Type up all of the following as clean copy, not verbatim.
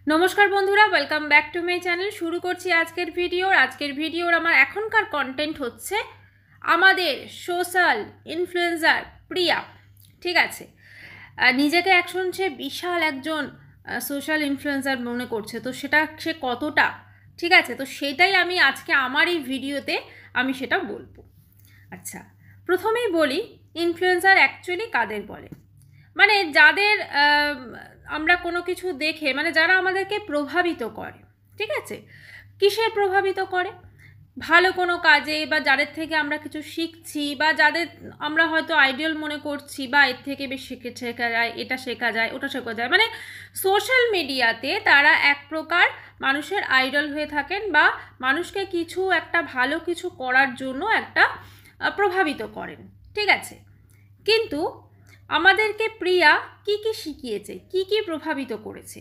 নমস্কার বন্ধুরা, welcome back to my channel. শুরু করছি আজকের ভিডিওর আমার এখনকার কন্টেন্ট হচ্ছে আমাদের সোশ্যাল ইনফ্লুয়েন্সার প্রিয়া। ঠিক আছে, নিজেকে এখন সে বিশাল একজন সোশ্যাল ইনফ্লুয়েন্সার মনে করছে, তো সেটা সে কতটা ঠিক আছে, তো সেটাই আমি আজকে আমার এই ভিডিওতে আমি সেটা বলবো। আচ্ছা, প্রথমেই বলি ইনফ্লুয়েন্সার অ্যাকচুয়ালি কাদের বলে। মানে যাদের আমরা কোনো কিছু দেখে, মানে যারা আমাদেরকে প্রভাবিত করে। ঠিক আছে, কিসের প্রভাবিত করে? ভালো কোনো কাজে, বা যাদের থেকে আমরা কিছু শিখছি, বা যাদের আমরা হয়তো আইডিয়াল মনে করছি, বা এর থেকে বেশি শেখা যায়, এটা শেখা যায়, ওটা শেখা যায়। মানে সোশ্যাল মিডিয়াতে তারা এক প্রকার মানুষের আইডল হয়ে থাকেন, বা মানুষকে কিছু একটা ভালো কিছু করার জন্য একটা প্রভাবিত করেন। ঠিক আছে, কিন্তু আমাদেরকে প্রিয়া কি কি শিখিয়েছে, কি কি প্রভাবিত করেছে?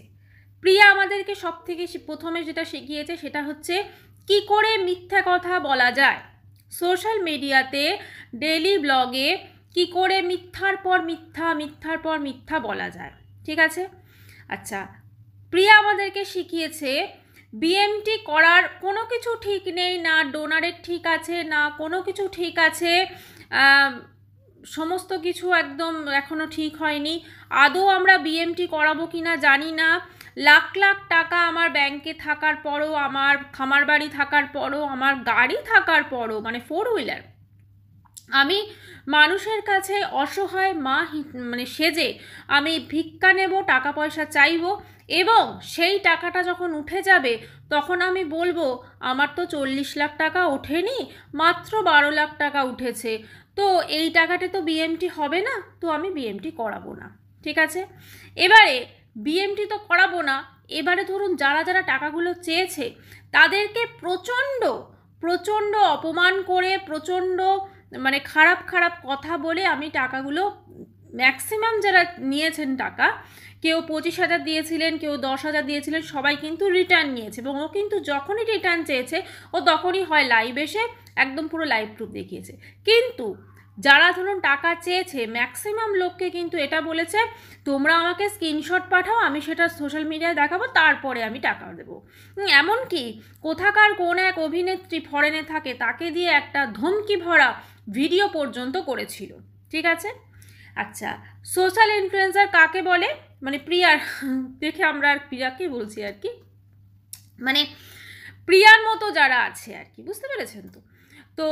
প্রিয়া আমাদেরকে সব থেকে প্রথমে যেটা শিখিয়েছে সেটা হচ্ছে কি করে মিথ্যা কথা বলা যায়। সোশ্যাল মিডিয়াতে ডেইলি ব্লগে কি করে মিথ্যার পর মিথ্যা, মিথ্যার পর মিথ্যা বলা যায়। ঠিক আছে, আচ্ছা, প্রিয়া আমাদেরকে শিখিয়েছে বিএমটি করার কোনো কিছু ঠিক নেই, না ডোনারের ঠিক আছে, না কোনো কিছু ঠিক আছে, সমস্ত কিছু একদম এখনও ঠিক হয়নি। আদৌ আমরা বিএমটি করাবো কি না জানি না। লাখ লাখ টাকা আমার ব্যাংকে থাকার পরও, আমার খামার বাড়ি থাকার পরও, আমার গাড়ি থাকার পরও, মানে 4 হুইলার, আমি মানুষের কাছে অসহায় মা মানে সেজে আমি ভিক্ষা নেব, টাকা পয়সা চাইব, এবং সেই টাকাটা যখন উঠে যাবে তখন আমি বলবো আমার তো 40 লাখ টাকা ওঠেনি, মাত্র 12 লাখ টাকা উঠেছে, তো এই টাকাতে তো বিএমটি হবে না, তো আমি বিএমটি করাবো না। ঠিক আছে, এবারে বিএমটি তো করাবো না, এবারে ধরুন যারা যারা টাকাগুলো চেয়েছে তাদেরকে প্রচণ্ড প্রচণ্ড অপমান করে, প্রচণ্ড মানে খারাপ খারাপ কথা বলে আমি টাকাগুলো, ম্যাক্সিমাম যারা নিয়েছেন টাকা, কেউ 25,000 দিয়েছিলেন, কেউ 10,000 দিয়েছিলেন, সবাই কিন্তু রিটার্ন নিয়েছে। এবং ও কিন্তু যখনই রিটার্ন চেয়েছে ও তখনই হয় লাইভ এসে একদম পুরো লাইভ প্রুফ দেখিয়েছে। কিন্তু যারা ধরুন টাকা চেয়েছে ম্যাক্সিমাম লোককে কিন্তু এটা বলেছে তোমরা আমাকে স্ক্রিনশট পাঠাও, আমি সেটা সোশ্যাল মিডিয়ায় দেখাবো, তারপরে আমি টাকা দেবো। এমনকি কোথাকার কোন এক অভিনেত্রী ফরেনে থাকে তাকে দিয়ে একটা ধমকি ভরা ভিডিও পর্যন্ত করেছিল। ঠিক আছে, আচ্ছা, সোশ্যাল ইনফ্লুয়েন্সার কাকে বলে? মানে প্রিয়ার দেখে আমরা আর প্রিয়াকে বলছি আর কি, মানে প্রিয়ার মতো যারা আছে আর কি, বুঝতে পেরেছেন তো? তো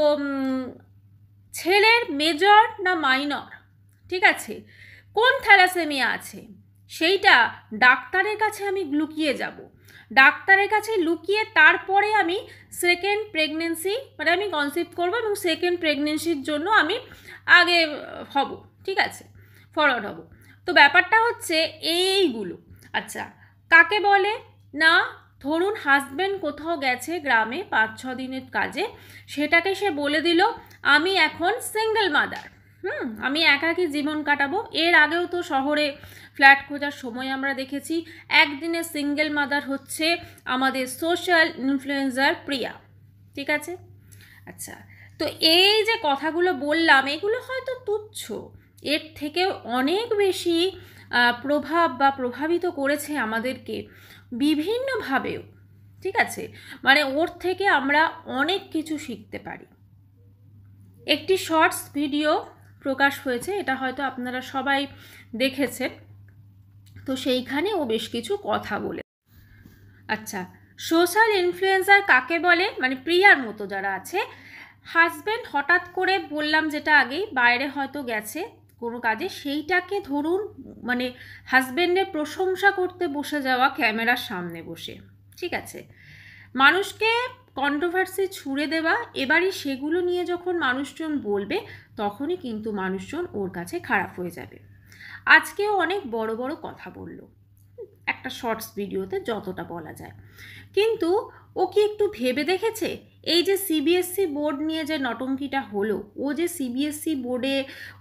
ছেলের মেজর না মাইনর, ঠিক আছে, কোন থ্যালাসেমিয়া আছে সেইটা ডাক্তারের কাছে আমি লুকিয়ে যাব, ডাক্তারের কাছে লুকিয়ে তারপরে আমি সেকেন্ড প্রেগনেন্সি, মানে আমি কনসিভ করব এবং সেকেন্ড প্রেগনেন্সির জন্য আমি আগে হব। ঠিক আছে, ফরওয়ার্ড হব। তো ব্যাপারটা হচ্ছে এইগুলো। আচ্ছা, কাকে বলে না, ধরুন হাজব্যান্ড কোথাও গেছে গ্রামে 5-6 দিনের কাজে, সেটাকে সে বলে দিল আমি এখন সিঙ্গেল মাদার, আমি একাকী জীবন কাটাবো। এর আগেও তো শহরে ফ্ল্যাট খোঁজার সময় আমরা দেখেছি একদিনে সিঙ্গেল মাদার হচ্ছে আমাদের সোশ্যাল ইনফ্লুয়েন্সার প্রিয়া। ঠিক আছে, আচ্ছা, তো এই যে কথাগুলো বললাম এগুলো হয়তো তুচ্ছ, এর থেকেও অনেক বেশি প্রভাব বা প্রভাবিত করেছে আমাদেরকে বিভিন্নভাবেও। ঠিক আছে, মানে ওর থেকে আমরা অনেক কিছু শিখতে পারি। একটি শর্টস ভিডিও প্রকাশ হয়েছে, এটা হয়তো আপনারা সবাই দেখেছেন, তো সেইখানে ও বেশ কিছু কথা বলে। আচ্ছা, সোশ্যাল ইনফ্লুয়েন্সার কাকে বলে? মানে প্রিয়ার মতো যারা আছে, হাজব্যান্ড হঠাৎ করে বললাম যেটা আগেই বাইরে হয়তো গেছে কোনো কাজে, সেইটাকে ধরুন মানে হাজব্যান্ডের প্রশংসা করতে বসে যাওয়া ক্যামেরার সামনে বসে। ঠিক আছে, মানুষকে কন্ট্রোভার্সি ছুড়ে দেওয়া, এবারই সেগুলো নিয়ে যখন মানুষজন বলবে তখনই কিন্তু মানুষজন ওর কাছে খারাপ হয়ে যাবে। আজকেও অনেক বড় বড় কথা বলল একটা শর্টস ভিডিওতে, যতটা বলা যায়। কিন্তু ও কি একটু ভেবে দেখেছে এই যে সিবিএসসি বোর্ড নিয়ে যে নটঙ্কিটা হলো, ও যে সিবিএসসি বোর্ডে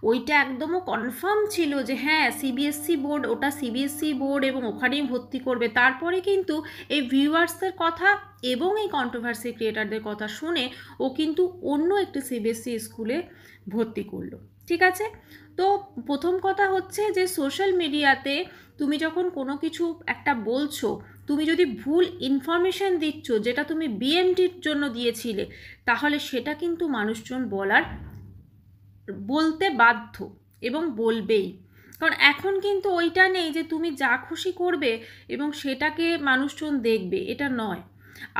ওইটা একদমও কনফার্ম ছিল যে হ্যাঁ সিবিএসসি বোর্ড, ওটা সিবিএসসি বোর্ড এবং ওখানেই ভর্তি করবে, তারপরে কিন্তু এই ভিউয়ার্সদের কথা এবং এই কন্ট্রোভার্সি ক্রিয়েটারদের কথা শুনে ও কিন্তু অন্য একটি সিবিএসসি স্কুলে ভর্তি করলো। ঠিক আছে, তো প্রথম কথা হচ্ছে যে সোশ্যাল মিডিয়াতে তুমি যখন কোনো কিছু একটা বলছো তুমি যদি ভুল ইনফরমেশন দিচ্ছ যেটা তুমি বিএমটির জন্য দিয়েছিলে, তাহলে সেটা কিন্তু মানুষজন বলতে বাধ্য এবং বলবেই। কারণ এখন কিন্তু ওইটা নেই যে তুমি যা খুশি করবে এবং সেটাকে মানুষজন দেখবে, এটা নয়।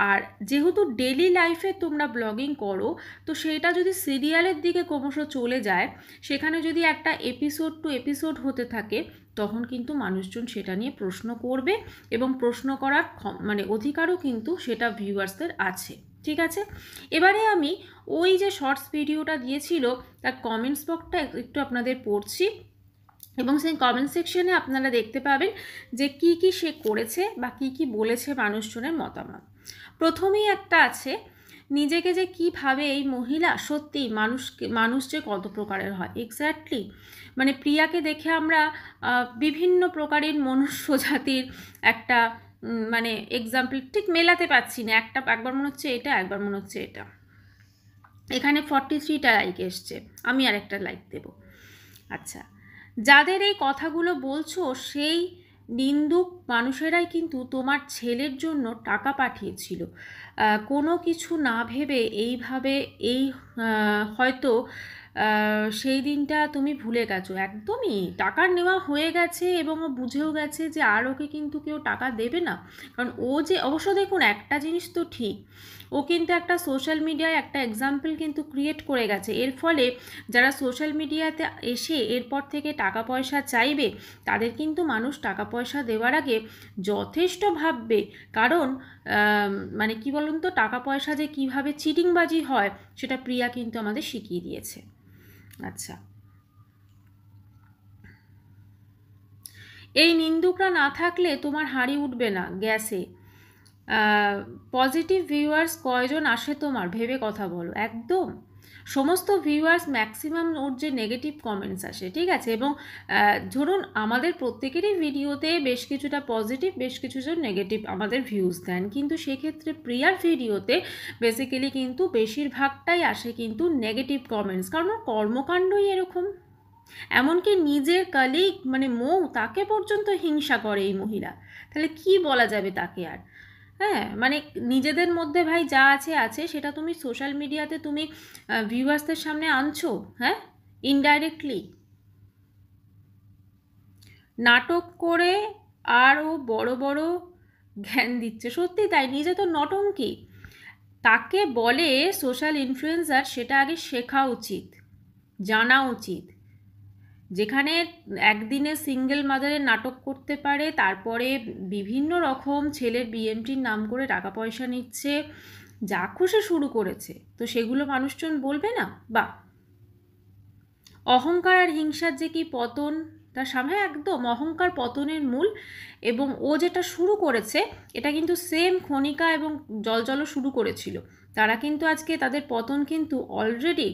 আর যেহেতু ডেলি লাইফে তোমরা ব্লগিং করো, তো সেটা যদি সিরিয়ালের দিকে ক্রমশ চলে যায়, সেখানে যদি একটা এপিসোড টু এপিসোড হতে থাকে, তখন কিন্তু মানুষজন সেটা নিয়ে প্রশ্ন করবে এবং প্রশ্ন করার মানে অধিকারও কিন্তু সেটা ভিউয়ার্সদের আছে। ঠিক আছে, এবারে আমি ওই যে শর্টস ভিডিওটা দিয়েছিল তার কমেন্টস বক্সটা একটু আপনাদের পড়ছি, এবং সেই কমেন্ট সেকশনে আপনারা দেখতে পাবেন যে কি কি সে করেছে বা কি কি বলেছে মানুষজনের মতামত। প্রথমেই একটা আছে, নিজেকে যে কীভাবে এই মহিলা, সত্যি মানুষ যে কত প্রকারের হয়। এক্স্যাক্টলি, মানে প্রিয়াকে দেখে আমরা বিভিন্ন প্রকারের মনুষ্য জাতির একটা মানে এক্সাম্পল ঠিক মেলাতে পারছি না, একবার মনে হচ্ছে এটা, একবার মনে হচ্ছে এটা। এখানে 43টা লাইক এসছে, আমি আর একটা লাইক দেব। আচ্ছা, যাদের এই কথাগুলো বলছো সেই নিন্দুক মানুষেরাই কিন্তু তোমার ছেলের জন্য টাকা পাঠিয়েছিল। কোনো কিছু না ভেবে এইভাবে হয়তো সেই দিনটা তুমি ভুলে গেছো। একদমই টাকা নেওয়া হয়ে গেছে এবং ও বুঝেও গেছে যে আর ওকে কিন্তু কেউ টাকা দেবে না। কারণ ও যে, অবশ্য দেখুন একটা জিনিস তো ঠিক, ও কিন্তু একটা সোশ্যাল মিডিয়ায় একটা এক্সাম্পল কিন্তু ক্রিয়েট করে গেছে। এর ফলে যারা সোশ্যাল মিডিয়াতে এসে এরপর থেকে টাকা পয়সা চাইবে, তাদের কিন্তু মানুষ টাকা পয়সা দেওয়ার আগে যথেষ্ট ভাববে। কারণ মানে কি বলুন তো, টাকা পয়সা যে কিভাবে চিটিংবাজি হয় সেটা প্রিয়া কিন্তু আমাদের শিখিয়ে দিয়েছে। আচ্ছা, এই নিন্দুকরা না থাকলে তোমার হাঁড়ি উঠবে না গ্যাসে। পজিটিভ ভিউয়ার্স কয়জন আসে তোমার, ভেবে কথা বলো। একদম সমস্ত ভিউয়ার্স ম্যাক্সিমাম ওর যে নেগেটিভ কমেন্টস আসে, ঠিক আছে, এবং ধরুন আমাদের প্রত্যেকেরই ভিডিওতে বেশ কিছুটা পজিটিভ, বেশ কিছুজন নেগেটিভ আমাদের ভিউজ দেন, কিন্তু সেক্ষেত্রে প্রিয়ার ভিডিওতে বেসিক্যালি কিন্তু বেশিরভাগটাই আসে কিন্তু নেগেটিভ কমেন্টস, কারণ ওর কর্মকাণ্ডই এরকম। এমনকি নিজের কালিগ মানে মৌ, তাকে পর্যন্ত হিংসা করে এই মহিলা, তাহলে কি বলা যাবে তাকে আর। হ্যাঁ, মানে নিজেদের মধ্যে ভাই যা আছে আছে, সেটা তুমি সোশ্যাল মিডিয়াতে তুমি ভিউয়ার্সদের সামনে আনছো, হ্যাঁ, ইনডাইরেক্টলি নাটক করে আরও বড় বড় জ্ঞান দিচ্ছে। সত্যি তাই, নিজে তো নটঙ্কি। তাকে বলে সোশ্যাল ইনফ্লুয়েন্সার, সেটা আগে শেখা উচিত, জানা উচিত। যেখানে একদিনে সিঙ্গেল মাদারের নাটক করতে পারে, তারপরে বিভিন্ন রকম ছেলের বিএমটির নাম করে টাকা পয়সা নিচ্ছে, যা খুশি শুরু করেছে, তো সেগুলো মানুষজন বলবে না? বা অহংকার আর হিংসার যে কি পতন, তার সামনে একদম অহংকার পতনের মূল। এবং ও যেটা শুরু করেছে, এটা কিন্তু সেম খনিকা এবং জলজলও শুরু করেছিল। তারা কিন্তু আজকে তাদের পতন কিন্তু অলরেডি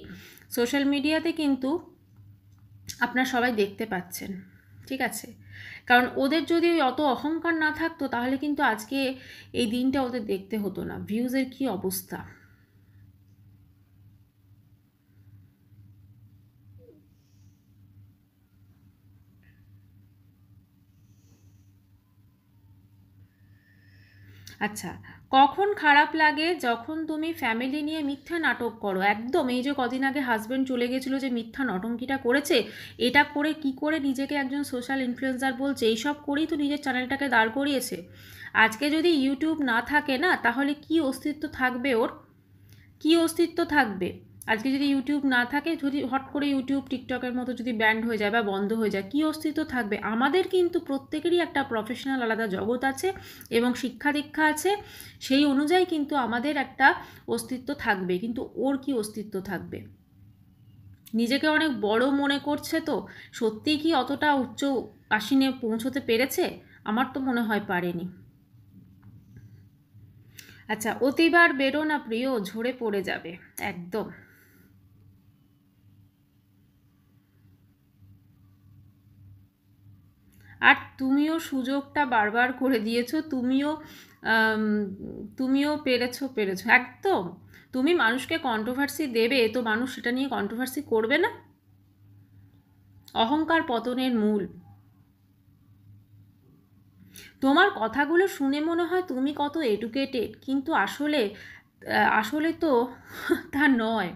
সোশ্যাল মিডিয়াতে কিন্তু আপনারা সবাই দেখতে পাচ্ছেন। ঠিক আছে, কারণ ওদের যদি অত অহংকার না থাকতো, তাহলে কিন্তু আজকে এই দিনটা ওদের দেখতে হতো না। ভিউজের কি অবস্থা! আচ্ছা, কখন খারাপ লাগে? যখন তুমি ফ্যামিলি নিয়ে মিথ্যা নাটক করো। একদম, এই যে কদিন আগে হাজব্যান্ড চলে গেছিলো, যে মিথ্যা নটঙ্কিটা করেছে, এটা করে কি করে নিজেকে একজন সোশ্যাল ইনফ্লুয়েন্সার বলছে, এইসব করেই তো নিজের চ্যানেলটাকে দাঁড় করিয়েছে। আজকে যদি ইউটিউব না থাকে না, তাহলে কি অস্তিত্ব থাকবে ওর? কি অস্তিত্ব থাকবে? আজকে যদি ইউটিউব না থাকে, যদি হট করে ইউটিউব টিকটকের মতো যদি ব্যান্ড হয়ে যায় বা বন্ধ হয়ে যায়, কি অস্তিত্ব থাকবে? আমাদের কিন্তু প্রত্যেকেরই একটা প্রফেশনাল আলাদা জগৎ আছে এবং শিক্ষা দীক্ষা আছে, সেই অনুযায়ী কিন্তু আমাদের একটা অস্তিত্ব থাকবে। কিন্তু ওর কি অস্তিত্ব থাকবে? নিজেকে অনেক বড় মনে করছে, তো সত্যিই কি অতটা উচ্চ আসনে পৌঁছতে পেরেছে? আমার তো মনে হয় পারেনি। আচ্ছা, অতিবার বেরো না প্রিয়, ঝরে পড়ে যাবে। একদম। আর তুমিও সুযোগটা বারবার করে দিয়েছো, তুমিও পেরেছো একদম। তুমি মানুষকে কন্ট্রোভার্সি দেবে, তো মানুষ সেটা নিয়ে কন্ট্রোভার্সি করবে না? অহংকার পতনের মূল। তোমার কথাগুলো শুনে মনে হয় তুমি কত এডুকেটেড, কিন্তু আসলে তো তা নয়।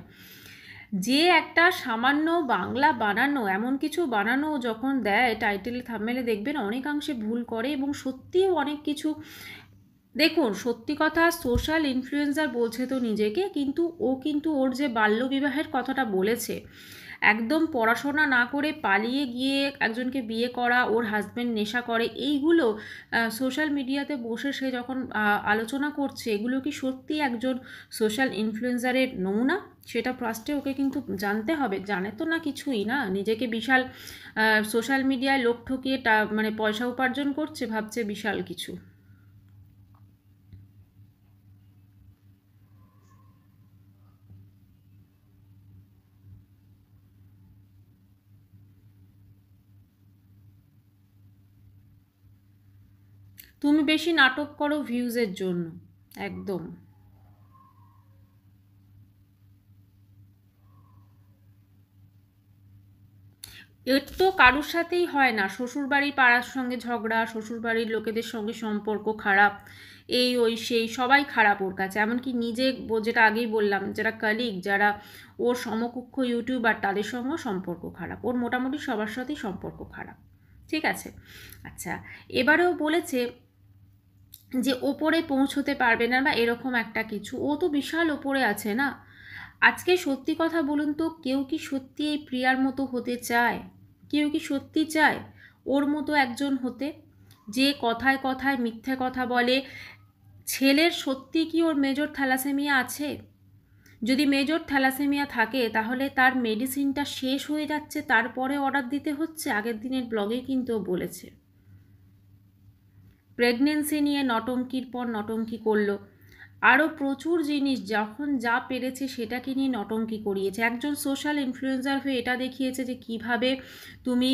যে একটা সামান্য বাংলা বানানো, এমন কিছু বানানো যখন দেয় টাইটেলে থাম্বনেলে, দেখবেন অনেকাংশে ভুল করে এবং সত্যিও অনেক কিছু। দেখুন, সত্যি কথা, সোশ্যাল ইনফ্লুয়েন্সার বলছে তো নিজেকে, কিন্তু ওর যে বাল্যবিবাহের কথাটা বলেছে, একদম পড়াশোনা না করে পালিয়ে গিয়ে একজনকে বিয়ে করা, ওর হাজব্যান্ড নেশা করে, এইগুলো সোশ্যাল মিডিয়াতে বসে সে যখন আলোচনা করছে, এগুলো কি সত্যি একজন সোশ্যাল ইনফ্লুয়েন্সারের নমুনা? সেটা ফার্স্টে ওকে কিন্তু জানতে হবে। জানে তো না কিছুই না, নিজেকে বিশাল সোশ্যাল মিডিয়ায় লোক ঠকিয়ে মানে পয়সা উপার্জন করছে, ভাবছে বিশাল কিছু। তুমি বেশি নাটক করো ভিউজের জন্য, একদম। এর তো কারুর সাথেই হয় না, শ্বশুরবাড়ির পাড়ার সঙ্গে ঝগড়া, শ্বশুরবাড়ির লোকেদের সঙ্গে সম্পর্ক খারাপ, এই ওই সেই সবাই খারাপ ওর কাছে। এমনকি নিজে যেটা আগেই বললাম, যারা কালিগ, যারা ওর সমকক্ষ ইউটিউবার, তাদের সঙ্গেও সম্পর্ক খারাপ। ওর মোটামুটি সবার সাথেই সম্পর্ক খারাপ, ঠিক আছে। আচ্ছা, এবারেও বলেছে যে ওপরে পৌঁছতে পারবে না বা এরকম একটা কিছু। ও তো বিশাল ওপরে আছে না। আজকে সত্যি কথা বলুন তো, কেউ কি সত্যি এই প্রিয়ার মতো হতে চায়? কেউ কি সত্যি চায় ওর মতো একজন হতে, যে কথায় কথায় মিথ্যে কথা বলে? ছেলের সত্যি কি ওর মেজর থ্যালাসেমিয়া আছে? যদি মেজর থ্যালাসেমিয়া থাকে তাহলে তার মেডিসিনটা শেষ হয়ে যাচ্ছে, তারপরে অর্ডার দিতে হচ্ছে। আগের দিনের ব্লগে কিন্তু ও বলেছে প্রেগনেন্সি নিয়ে নটঙ্কির পর নটঙ্কি করলো, আরও প্রচুর জিনিস যখন যা পেরেছে সেটাকে নিয়ে নটঙ্কি করিয়েছে। একজন সোশ্যাল ইনফ্লুয়েন্সার হয়ে এটা দেখিয়েছে যে কিভাবে তুমি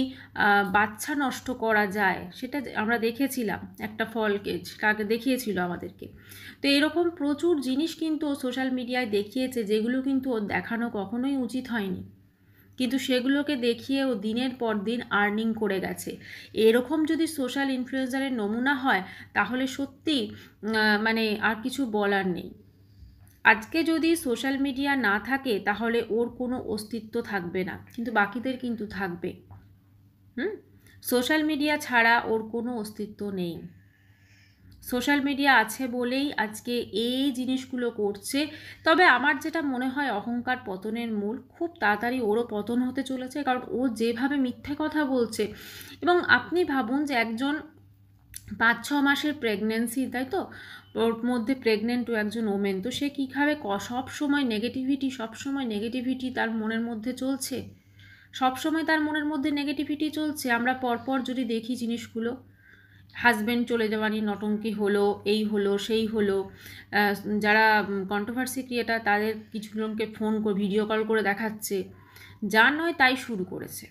বাচ্চা নষ্ট করা যায়, সেটা আমরা দেখেছিলাম, একটা ফলকে সেটাকে দেখিয়েছিল আমাদেরকে। তো এরকম প্রচুর জিনিস কিন্তু ও সোশ্যাল মিডিয়ায় দেখিয়েছে, যেগুলো কিন্তু ওর দেখানো কখনোই উচিত হয়নি, কিন্তু সেগুলোকে দেখিয়ে ও দিনের পর দিন আর্নিং করে গেছে। এরকম যদি সোশ্যাল ইনফ্লুয়েন্সারের নমুনা হয়, তাহলে সত্যি মানে আর কিছু বলার নেই। আজকে যদি সোশ্যাল মিডিয়া না থাকে তাহলে ওর কোনো অস্তিত্ব থাকবে না, কিন্তু বাকিদের কিন্তু থাকবে। সোশ্যাল মিডিয়া ছাড়া ওর কোনো অস্তিত্ব নেই। সোশ্যাল মিডিয়া আছে বলেই আজকে এই জিনিসগুলো করছে। তবে আমার যেটা মনে হয়, অহংকার পতনের মূল, খুব তাড়াতাড়ি ওরও পতন হতে চলেছে, কারণ ও যেভাবে মিথ্যে কথা বলছে। এবং আপনি ভাবুন যে একজন 5-6 মাসের প্রেগনেন্সি, তাই তো, ওর মধ্যে প্রেগনেন্ট ও একজন ওমেন, তো সে কীভাবে সব সময় নেগেটিভিটি তার মনের মধ্যে চলছে, সব সময় তার মনের মধ্যে নেগেটিভিটি চলছে। আমরা পরপর যদি দেখি জিনিসগুলো, হাজব্যান্ড চলে যাওয়া নিয়ে নটঙ্কি হলো, এই হলো সেই হলো, যারা কন্ট্রোভার্সি ক্রিয়েটার তাদের কিছু জনকে ফোন করে ভিডিও কল করে দেখাচ্ছে, যা নয় তাই শুরু করেছে।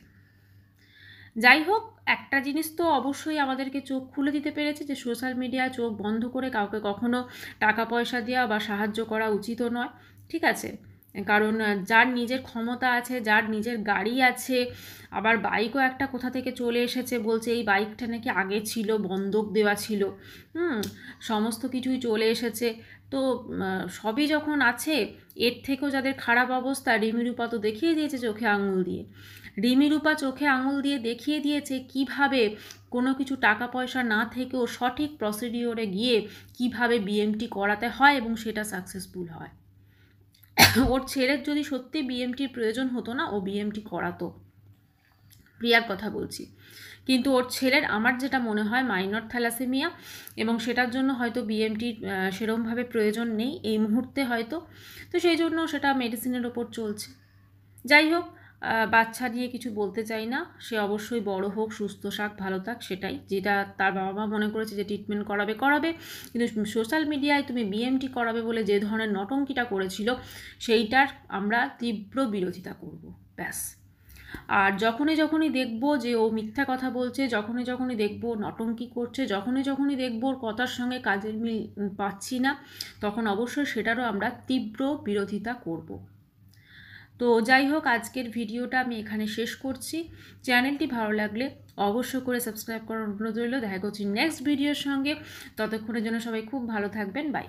যাই হোক, একটা জিনিস তো অবশ্যই আমাদেরকে চোখ খুলে দিতে পেরেছে, যে সোশ্যাল মিডিয়া চোখ বন্ধ করে কাউকে কখনো টাকা পয়সা দেওয়া বা সাহায্য করা উচিতও নয়, ঠিক আছে। কারণ যার নিজের ক্ষমতা আছে, যার নিজের গাড়ি আছে, আবার বাইকও একটা কোথা থেকে চলে এসেছে, বলছে এই বাইকটা নাকি আগে ছিল, বন্ধক দেওয়া ছিল, সমস্ত কিছুই চলে এসেছে। তো সবই যখন আছে, এর থেকেও যাদের খারাপ অবস্থা, রিমিরূপা তো দেখিয়ে দিয়েছে চোখে আঙুল দিয়ে। রিমিরূপা চোখে আঙুল দিয়ে দেখিয়ে দিয়েছে কিভাবে কোনো কিছু টাকা পয়সা না থেকেও সঠিক প্রসিডিওরে গিয়ে কিভাবে বিএমটি করাতে হয় এবং সেটা সাকসেসফুল হয়। ওর ছেলের যদি সত্যি বিএমটির প্রয়োজন হতো না, ও বিএমটি করাতো, প্রিয়ার কথা বলছি। কিন্তু ওর ছেলের, আমার যেটা মনে হয়, মাইনর থ্যালাসেমিয়া, এবং সেটার জন্য হয়তো বিএমটির সেরমভাবে প্রয়োজন নেই এই মুহূর্তে হয়তো, তো সেই জন্য সেটা মেডিসিনের ওপর চলছে। যাই হোক, বাচ্চা নিয়ে কিছু বলতে চাই না, সে অবশ্যই বড় হোক, সুস্থ থাক, ভালো থাক, সেটাই, যেটা তার বাবা মা মনে করেছে যে ট্রিটমেন্ট করাবে, কিন্তু সোশ্যাল মিডিয়ায় তুমি বিএমটি করাবে বলে যে ধরনের নটঙ্কিটা করেছিল, সেইটার আমরা তীব্র বিরোধিতা করব, ব্যাস। আর যখনই দেখবো যে ও মিথ্যা কথা বলছে, যখনই দেখবো নটঙ্কি করছে, যখনই দেখবো ওর কথার সঙ্গে কাজের মিল পাচ্ছি না, তখন অবশ্যই সেটারও আমরা তীব্র বিরোধিতা করব। তো যাই হোক, আজকের ভিডিওটা আমি এখানে শেষ করছি। চ্যানেলটি ভালো লাগলে অবশ্যই করে সাবস্ক্রাইব করার অনুরোধ রইল। দেখা করছি নেক্সট ভিডিওর সঙ্গে, ততক্ষণের জন্য সবাই খুব ভালো থাকবেন, বাই।